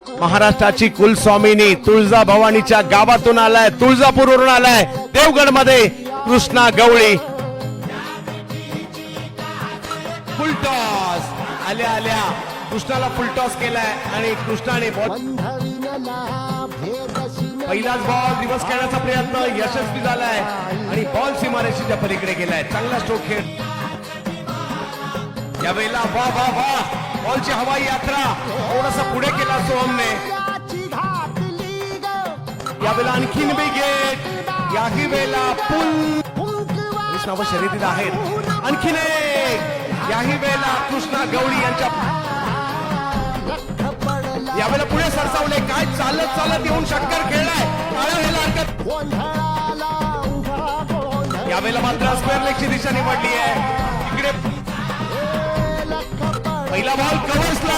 महाराष्ट्राची कुलस्वामिनी तुळजाभवानीच्या गावातून आलाय, तुळजापूरवरून आलाय देवगड मध्ये कृष्णा गवळी. फुलटॉस आल्या आल्या कृष्णाला फुलटॉस केलाय आणि कृष्णाने पहिलाच बॉल रिव्हर्स करण्याचा प्रयत्न यशस्वी झालाय आणि बॉल सीमारेषेच्या पलीकडे गेलाय. चांगला स्ट्रोक खेळ यावेळेला. वा वा वा बॉलची हवाई यात्रा थोडासा पुढे केला सोहमने. यावेळेला आणखीन विकेट, याही वेळेला कृष्णा व शर्यतीत आहेत. आणखीन एक, याही वेळेला कृष्णा गवळी यांच्या यावेळेला पुढे सरसावले. काय चालत चालत येऊन षटकार खेळलाय. यावेळेला मात्र स्क्वेअर लेगची दिशा निवडली आहे. इकडे पहिला बॉल कव्हर्सला.